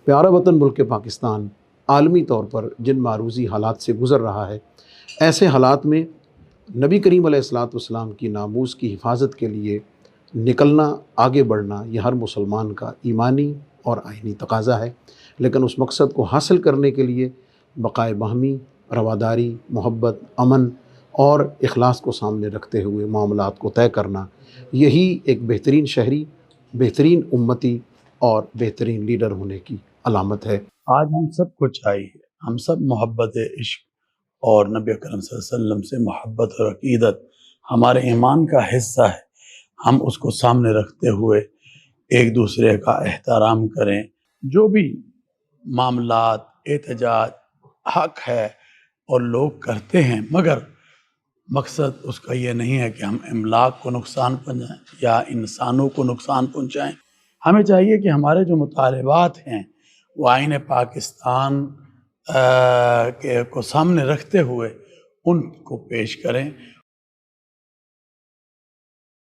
پیارا وطن ملک پاکستان عالمی طور پر جن معروضی حالات سے گزر رہا ہے، ایسے حالات میں نبی کریم علیہ الصلاۃ والسلام کی ناموس کی حفاظت کے لیے نکلنا، آگے بڑھنا، یہ ہر مسلمان کا ایمانی اور آئینی تقاضا ہے۔ لیکن اس مقصد کو حاصل کرنے کے لیے بقائے باہمی، رواداری، محبت، امن اور اخلاص کو سامنے رکھتے ہوئے معاملات کو طے کرنا، یہی ایک بہترین شہری، بہترین امتی اور بہترین لیڈر ہونے کی علامت ہے۔ آج ہم سب کو چاہیے، ہم سب محبت عشق اور نبی اکرم صلی اللہ علیہ وسلم سے محبت اور عقیدت ہمارے ایمان کا حصہ ہے، ہم اس کو سامنے رکھتے ہوئے ایک دوسرے کا احترام کریں۔ جو بھی معاملات احتجاج حق ہے اور لوگ کرتے ہیں، مگر مقصد اس کا یہ نہیں ہے کہ ہم املاک کو نقصان پہنچائیں یا انسانوں کو نقصان پہنچائیں۔ ہمیں چاہیے کہ ہمارے جو مطالبات ہیں وہ آئین پاکستان کو سامنے رکھتے ہوئے ان کو پیش کریں۔